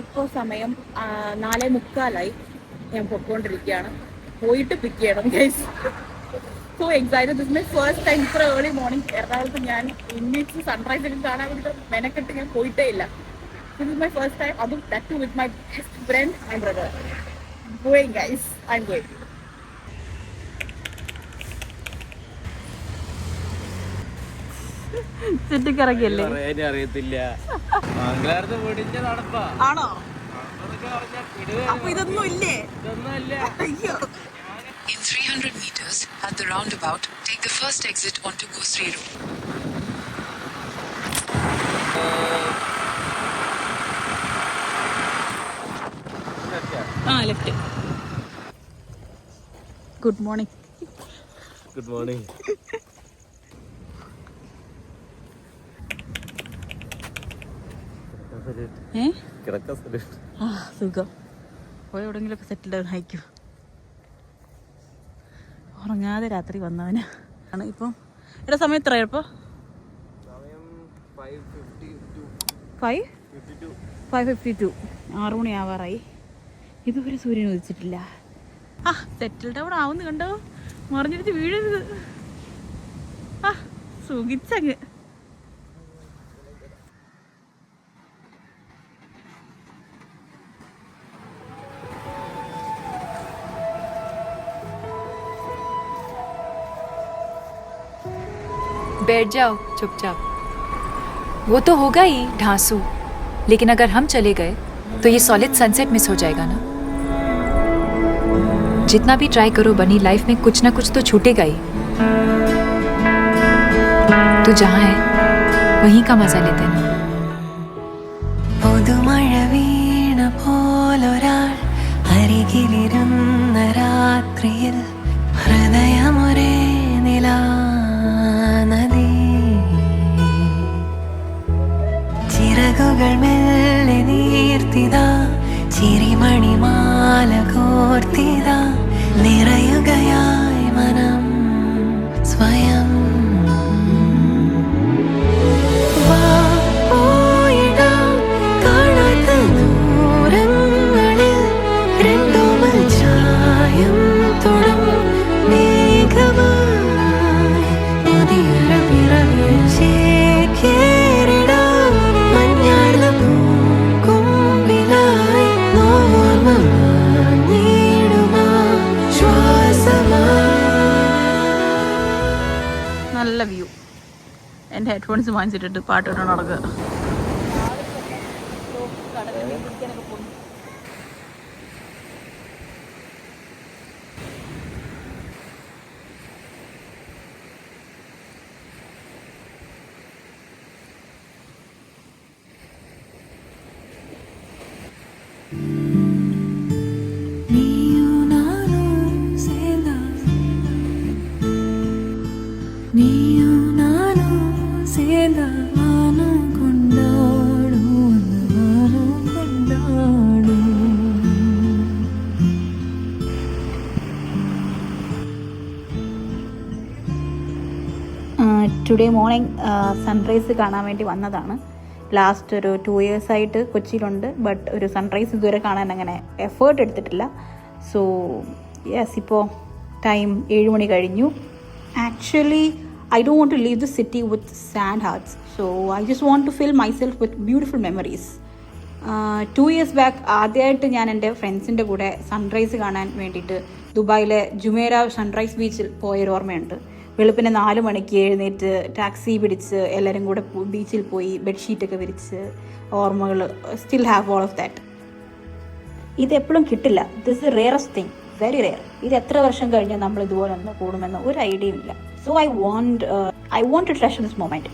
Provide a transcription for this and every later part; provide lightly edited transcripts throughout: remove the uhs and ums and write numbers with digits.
ഇപ്പോൾ സമയം 4:45 ഞാൻ പൊക്കോണ്ടിരിക്കുകയാണ്. പോയിട്ട് പിക്ക് ചെയ്യണം guys. So excited. This my first time ഇത്ര ഏർലി മോർണിംഗ് എറണാകുളത്ത് ഞാൻ ഇന്നിച്ച് സൺറൈസ് ഒക്കെ കാണാൻ വേണ്ടി മെനക്കെട്ട് ഞാൻ പോയിട്ടേ ഇല്ല. This is my first time. അതും that to with my best friend and brother. Going guys, I am going. ചുറ്റിക്കിറങ്ങിയല്ലേ? അറിയത്തില്ല. ആണോ? അപ്പൊ ഇതൊന്നും ഇല്ലേ? അയ്യോ. In 300 meters, at the roundabout, take the first exit onto Gosri Road. Left. Good morning. Good morning. സുഖം. പോയി എവിടെങ്കിലൊക്കെ സെറ്റിൽ ഡൗൺ ആയിക്കോ. ഉറങ്ങാതെ രാത്രി വന്നവന് ആണ്. ഇപ്പം ഇവിടെ സമയം എത്രയായപ്പോ? 5:52. 6 മണി ആവാറായി. ഇതുവരെ സൂര്യൻ ഉദിച്ചിട്ടില്ല. സെറ്റിൽ ഡൗൺ ആവുന്നു കണ്ടോ? മറിഞ്ഞിട്ട് വീഴരുത്. സുഖിച്ചങ്ങ്. बैठ जाओ चुपचाप. वो तो होगा ही ढांसू, लेकिन अगर हम चले गए तो ये सॉलिड सनसेट मिस हो जाएगा ना. जितना भी ट्राई करो बनी, लाइफ में कुछ ना कुछ तो छूटेगा ही. तू जहाँ है वहीं का मजा लेते ना. ചിറകുകൾ മെല്ലെ നീർത്തിതാ, ചിരിമണിമാല കോർത്തിതാ, നിറയുകയായി മനം സ്വയം. നല്ല വ്യൂ. എൻ്റെ ഹെഡ്ഫോൺസ് വാങ്ങിച്ചിട്ടിട്ട് പാട്ടിട്ട് നടക്കുക. ടുഡേ മോർണിംഗ് സൺറൈസ് കാണാൻ വേണ്ടി വന്നതാണ്. ലാസ്റ്റ് ഒരു 2 years ആയിട്ട് കൊച്ചിയിലുണ്ട്. ബട്ട് ഒരു സൺറൈസ് ഇതുവരെ കാണാൻ അങ്ങനെ എഫേർട്ട് എടുത്തിട്ടില്ല. സോ യെസ്, ഇപ്പോൾ ടൈം 7 മണി കഴിഞ്ഞു. Actually I don't want to leave the city with sad hearts. So I just want to fill myself with beautiful memories. 2 years back ആദ്യമായിട്ട് ഞാൻ എൻ്റെ ഫ്രണ്ട്സിൻ്റെ കൂടെ സൺറൈസ് കാണാൻ വേണ്ടിയിട്ട് ദുബായിലെ ജുമേര സൺറൈസ് ബീച്ചിൽ പോയൊരു ഓർമ്മയുണ്ട്. വെളുപ്പിനെ 4 മണിക്ക് എഴുന്നേറ്റ് ടാക്സി പിടിച്ച് എല്ലാവരും കൂടെ ബീച്ചിൽ പോയി ബെഡ്ഷീറ്റൊക്കെ വിരിച്ച് ഓർമ്മകൾ still have all of that. ഇതെപ്പോഴും കിട്ടില്ല. This is rarest thing, very rare. ഇത് എത്ര വർഷം കഴിഞ്ഞാൽ നമ്മൾ ഇതുപോലെ ഒന്ന് കൂടുമെന്ന് ഒരു ഐഡിയയും ഇല്ല. So I want to treasure this moment.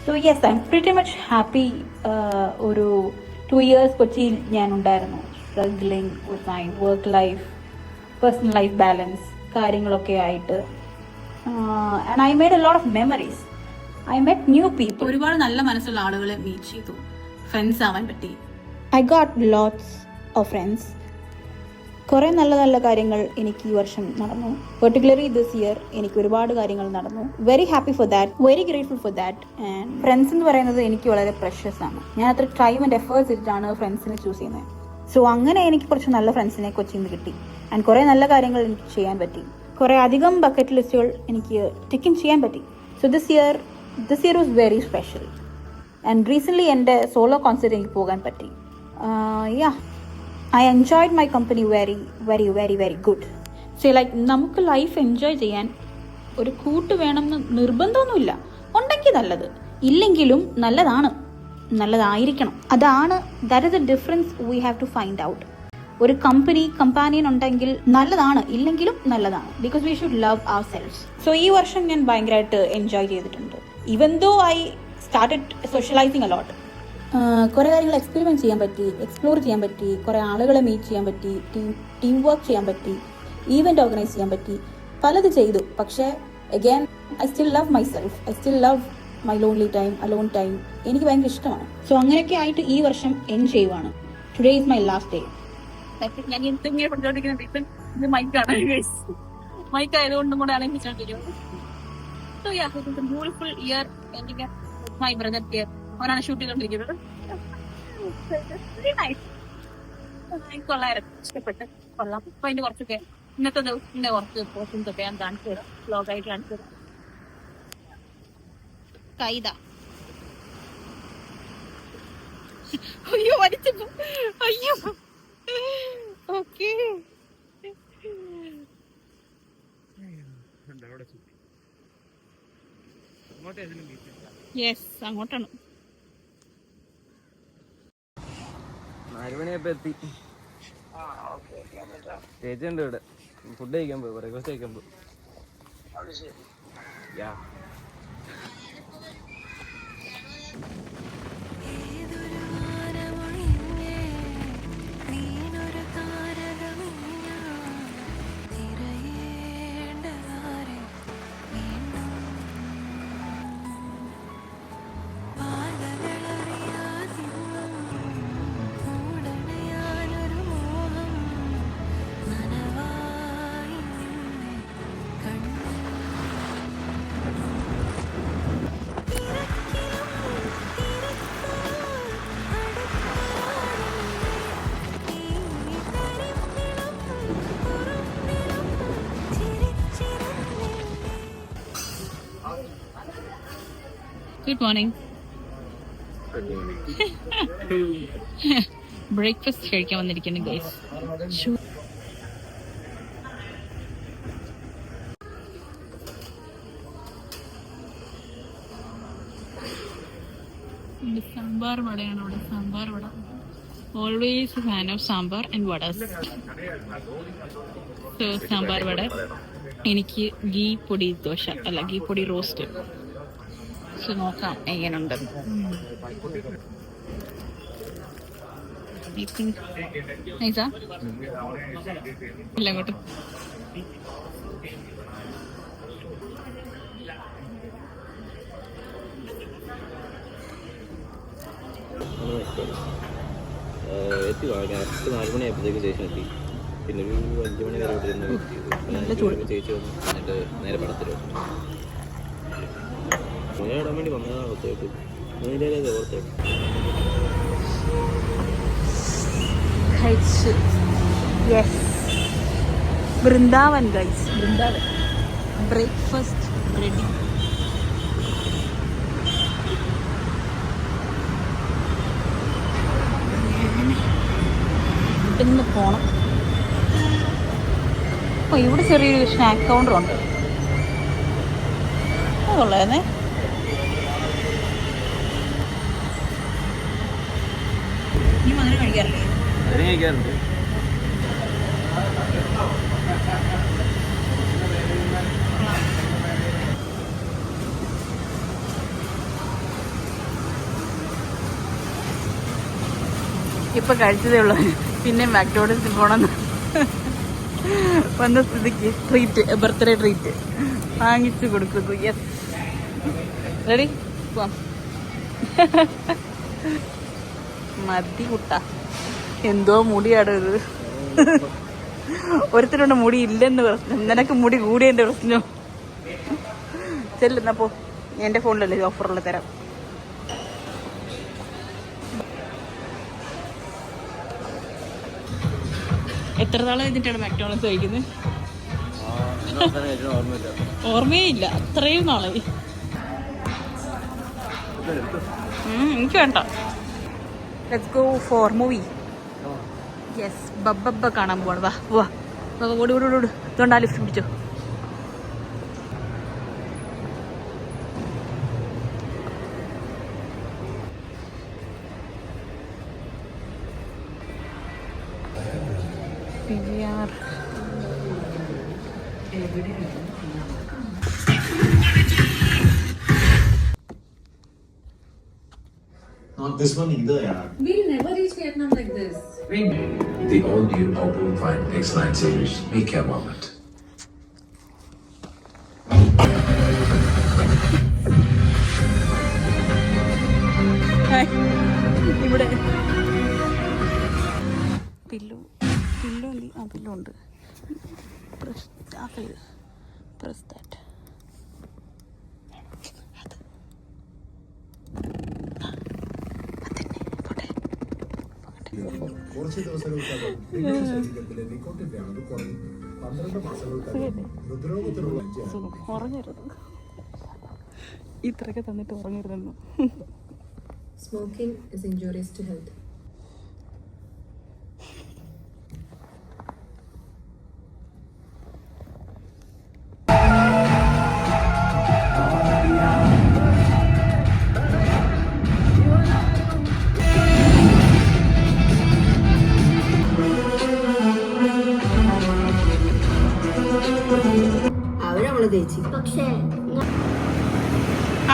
So yes, I'm pretty much happy. ഒരു 2 years കൊച്ചിയിൽ ഞാൻ ഉണ്ടായിരുന്നു, struggling with my work life, personal life balance കാര്യങ്ങളൊക്കെ ആയിട്ട്. And I made a lot of memories. I met new people. ഒരുപാട് നല്ല മനസ്സുള്ള ആളുകളെ മീറ്റ് ചെയ്തു, ഫ്രണ്ട്സ് ആവാൻ പറ്റി. I got lots of friends. കുറേ നല്ല നല്ല കാര്യങ്ങൾ എനിക്ക് ഈ വർഷം നടന്നു. പെർട്ടിക്കുലർലി ദിസ് ഇയർ എനിക്ക് ഒരുപാട് കാര്യങ്ങൾ നടന്നു. Very happy for that, very grateful for that. And friends എന്ന് പറയുന്നത് എനിക്ക് വളരെ പ്രഷ്യസ് ആണ്. ഞാൻ അത്ര ടൈം ആൻഡ് എഫേർട്സ് ഇട്ടിട്ടാണ് ഫ്രണ്ട്സിനെ ചൂസ് ചെയ്യുന്നത്. സോ അങ്ങനെ എനിക്ക് കുറച്ച് നല്ല ഫ്രണ്ട്സിനെ കൊച്ചിയിൽ നിന്ന് കിട്ടി. ആൻഡ് കുറേ നല്ല കാര്യങ്ങൾ എനിക്ക് ചെയ്യാൻ പറ്റി. കുറേ അധികം ബക്കറ്റ് ലിസ്റ്റുകൾ എനിക്ക് ടിക്കിൻ ചെയ്യാൻ പറ്റി. So this year was very special. And recently എൻ്റെ സോളോ കോൺസേർട്ട് എനിക്ക് പോകാൻ പറ്റി. I enjoyed my company very good. So like നമുക്ക് ലൈഫ് എൻജോയ് ചെയ്യാൻ ഒരു കൂട്ട് വേണമെന്ന് നിർബന്ധമൊന്നുമില്ല. ഉണ്ടെങ്കിൽ നല്ലത്, ഇല്ലെങ്കിലും നല്ലതായിരിക്കണം. അതാണ് that is a difference we have to find out. ഒരു കമ്പാനിയൻ ഉണ്ടെങ്കിൽ നല്ലതാണ്, ഇല്ലെങ്കിലും നല്ലതാണ്. Because we should love ourselves. So ഈ വർഷം ഞാൻ ഭയങ്കരമായിട്ട് എൻജോയ് ചെയ്തിട്ടുണ്ട്. Even though I started socialising a lot. കുറേ കാര്യങ്ങൾ എക്സ്പെരിമെൻറ്റ് ചെയ്യാൻ പറ്റി, എക്സ്പ്ലോർ ചെയ്യാൻ പറ്റി, കുറേ ആളുകളെ മീറ്റ് ചെയ്യാൻ പറ്റി, ടീം വർക്ക് ചെയ്യാൻ പറ്റി, ഈവൻറ്റ് ഓർഗനൈസ് ചെയ്യാൻ പറ്റി, പലത് ചെയ്തു. പക്ഷേ again I still love my self. I still love my lonely time, alone time. എനിക്ക് ഭയങ്കര ഇഷ്ടമാണ്. സോ അങ്ങനെയൊക്കെ ആയിട്ട് ഈ വർഷം എൻഡ് ചെയ്യുവാണ്. Today is my last day. ഞാൻ എന്തെങ്കിലും പഠിച്ചോണ്ടിരിക്കുന്ന റീസൺ ഇത് മൈക്കാണ്. മൈക്ക് ആയതുകൊണ്ടും കൂടെ ആലോചിച്ചോണ്ടിരിക്കുന്നത്. So yeah, it is a beautiful year ending with my brother here. അവനാണ് ഷൂട്ട് ചെയ്തോണ്ടിരിക്കുന്നത്. കൊള്ളായിരുന്നു, ഇഷ്ടപ്പെട്ട് കൊള്ളാം. അപ്പൊ അതിന്റെ കുറച്ചൊക്കെ ഇന്നത്തെ ദിവസത്തിന്റെ കുറച്ച് പോർഷൻസ് ഒക്കെ ഞാൻ കാണിച്ചു തരാം, വ്ലോഗായിട്ട് കാണിച്ചു തരാം. കൈത അയ്യോ വലിച്ചു, അയ്യോ ഓക്കെ. യെസ്, അങ്ങോട്ടാണ്. 4 മണിയപ്പോ എത്തി. ചേച്ചി ഉണ്ട് ഇവിടെ. ഫുഡ് കഴിക്കാൻ പോയി, ബ്രേക്ക്ഫാസ്റ്റ് കഴിക്കാൻ പോയി. Good morning. ബ്രേക്ക്ഫാസ്റ്റ് കഴിക്കാൻ വന്നിരിക്കുന്നു ഗൈസ്. സാമ്പാർ വടയാണ് അവിടെ. Sambar vada, always fan of sambar and vadas. So sambar vada. എനിക്ക് ഗീ പൊടി ദോശ, അല്ല ഗീ പൊടി റോസ്റ്റ്. സോ നോക്കാം എങ്ങനെയുണ്ട്. നൈസാ ഇല്ല അങ്ങോട്ട്. എത്തി കറക്റ്റ് 4 മണിയായപ്പോഴത്തേക്ക് സ്റ്റേഷൻ എത്തി. പിന്നെ ഒരു 5 മണി വരെ ഇവിടെ ഇരുന്ന് ചേച്ചി വന്നു. എന്നിട്ട് നേരെ പടത്തിൽ ഇടാൻ വേണ്ടി വന്നതാണ്. ഓർത്തായിട്ട് ഓർത്തായിട്ട് Vrindavan guys, Vrindavan. Breakfast ready. ഇന്ന് പോണം. ഓ, ഇവിടെ ചെറിയൊരു സ്നാക്ക് കൗണ്ടർ ഉണ്ട്. അതുള്ളതന്നെ. നീ മധുരം കഴിക്കാറില്ലേ? കഴിക്കാറുണ്ട്. ഇപ്പൊ കഴിച്ചതേ ഉള്ളൂ. പിന്നെ മാക്ഡോണൽസിൽ പോണെന്ന് വന്ന സ്ഥിതിക്ക് ട്രീറ്റ്, ബർത്ത്ഡേ ട്രീറ്റ് വാങ്ങിച്ചു കൊടുക്കുന്നു. യെസ്, റെഡി പോവാം. മതി കുട്ട, എന്തോ മുടിയാണ് ഇത്. ഒരുത്തരുണ്ട് മുടി ഇല്ലെന്ന് പ്രശ്നം, നിനക്ക് മുടി കൂടിയതിൻ്റെ പ്രശ്നം. ചെല്ലുന്നപ്പോ എൻ്റെ ഫോണിലല്ലേ ഓഫറുള്ള തരാം. എത്ര നാളെ കഴിഞ്ഞിട്ടാണ് മാക്ഡോണൾഡ്സ് കഴിക്കുന്നത്? ഓർമ്മയേ ഇല്ല, അത്രയും നാളായി. എനിക്ക് വേണ്ട. Let's go for movie. Yes, ബബ്ബ കാണാൻ പോവാണ്. വാ വാ ഓടി ഓടി ഓടി. ഇതുകൊണ്ടാ ലിഫ്റ്റ് പിടിച്ചോ. Not this one either, yaar. We'll never reach Vietnam like this. The all-new Oppo Find X9 series. Make your moment. ഇവിടെ പില്ലോ ഉണ്ട്. Press that. കുറച്ച് ദിവസങ്ങൾക്കകം ശരീരത്തിലെ നിക്കോട്ടിന്റെ അളവ് കുറയും. 12 മാസങ്ങൾക്കകം ഹൃദ്രോഗത്തിനുള്ള ഉറങ്ങരുത്, ഇത്രയൊക്കെ തന്നിട്ട് ഉറങ്ങരുതെന്നു. Smoking is injurious to health.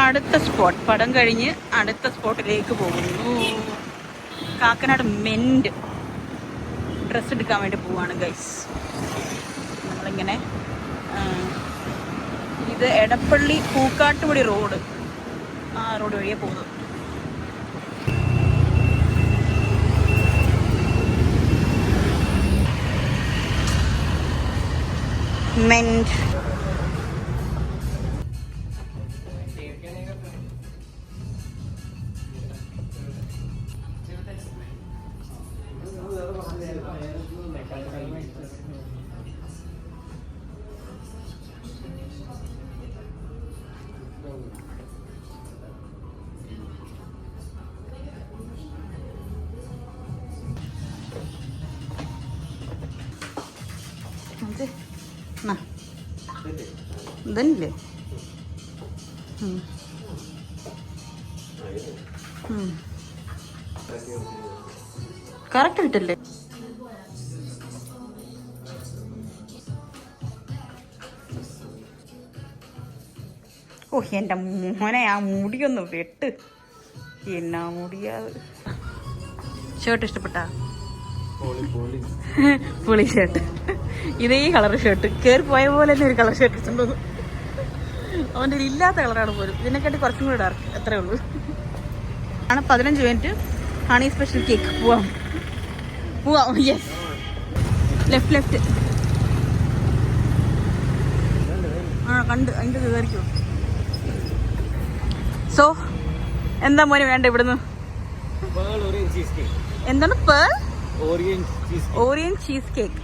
അടുത്ത സ്പോട്ട്, പടം കഴിഞ്ഞ് അടുത്ത സ്പോട്ടിലേക്ക് പോകുന്നു. കാക്കനാട് മെന്റ് ഡ്രസ്സ് എടുക്കാൻ വേണ്ടി പോവാണ് ഗൈസ്. നമ്മളിങ്ങനെ ഇത് എടപ്പള്ളി പൂക്കാട്ടുപടി റോഡ്, ആ റോഡ് വഴിയേ പോകുന്നത്. മെന്റ് ഇതല്ലേ കറക്റ്റ് കിട്ടല്ലേ? ഓ എൻ്റെ മോനെ, ആ മുടിയൊന്ന് വെട്ട്. എന്നാ മുടിയാത്. ഷർട്ട് ഇഷ്ടപ്പെട്ടാ? പൊളി ഷർട്ട്. ഇതേ കളർ ഷർട്ട് കയറി പോയ പോലെ തന്നെ ഒരു കളർ ഷർട്ട് ഇട്ടുണ്ടോ? അവൻ്റെ ഇല്ലാത്ത കളറാണ് പോലും. ഇതിനെക്കാട്ടി കുറച്ചും കൂടി ഡാർക്ക്, അത്രേ ഉള്ളൂ. ആണ് 15 മിനിറ്റ്. Honey special cake. പോവാം. Yes, left. ആ കണ്ട് അതിൻ്റെ കയറിക്കോ. സോ എന്താ മോനെ വേണ്ട ഇവിടുന്ന്? എന്താണ്? Pearl Orion cheese cake.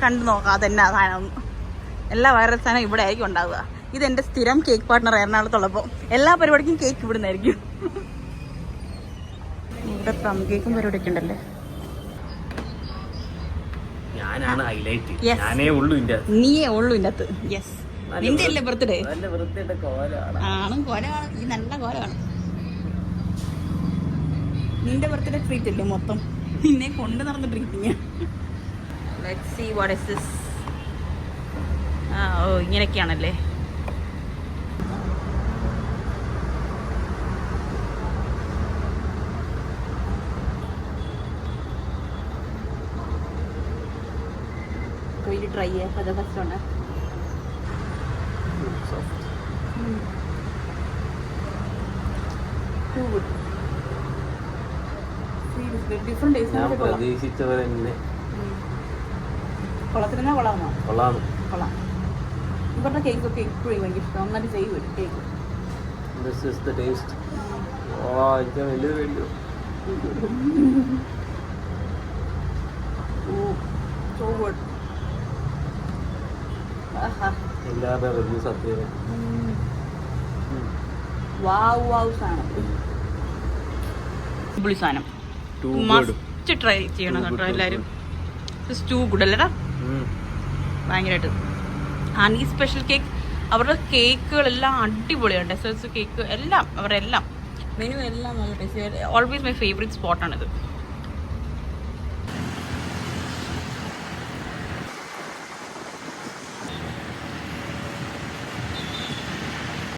കണ്ടു നോക്കാം അതെന്നാ സാധനം. എല്ലാ വൈറൽ സാധനം ഇവിടെ ആയിരിക്കും ഉണ്ടാവുക. ഇതെന്റെ സ്ഥിരം കേക്ക് പാർട്ട്ണർ എറണാകുളത്തുള്ളപ്പോൾ എല്ലാ പരിപാടിക്കും കേക്ക് ഇവിടെ നിന്നായിരിക്കും. ഇവിടെ പ്ലം കേക്കും പരിപാടിയൊക്കെ ഉണ്ടല്ലേ. നീയേ ഉള്ളൂ ഇതിൻ്റെ അകത്ത്. യെസ്, നിന്റെ അല്ലേ ബർത്ത്ഡേ? ആണ്, കോലമാണ്. ഈ നല്ല കോലമാണ്. നിന്റെ ബർത്ത്ഡേ ട്രീറ്റ് അല്ലേ മൊത്തം? നിന്നെ കൊണ്ട് നടന്ന treating. Let's see what is this. ഓ ഇങ്ങനെയൊക്കെയാണല്ലേ. ട്രൈ ചെയ്യാം. അത് ഫസ്റ്റ് ഉണ്ട്. ഞാൻ പ്രതീക്ഷിച്ച പോലെ തന്നെ കൊള്ളത്തിരുന്നാ കൊള്ളാമോ? കൊള്ളാം. കൊള്ളാം. ഇവരുടെ കേക്കൊക്കെ ഇപ്പോഴും ഭയങ്കര ഇഷ്ടം. നന്നായിട്ട് ചെയ്യും cake. This is the taste. എനിക്ക് വലിയ പേടിയോ. So good. എല്ലാവരുടെയും റിവ്യൂ സത്യം. വാവ് സാധനം. അടിപൊളി സാധനം. മസ്റ്റ് ട്രൈ ചെയ്യണം കേട്ടോ എല്ലാവരും. ഇറ്റ്സ് ടു ഗുഡ് അല്ലടാ, ഭയങ്കരമായിട്ട്. ആൻഡ് ഈ സ്പെഷ്യൽ കേക്ക്, അവരുടെ കേക്കുകളെല്ലാം അടിപൊളിയാണ്. ഡെസേർട്സ് കേക്ക് എല്ലാം, അവരുടെ എല്ലാം മെനു എല്ലാം നല്ല ടേസ്റ്റ്. Always my favourite സ്പോട്ടാണിത്.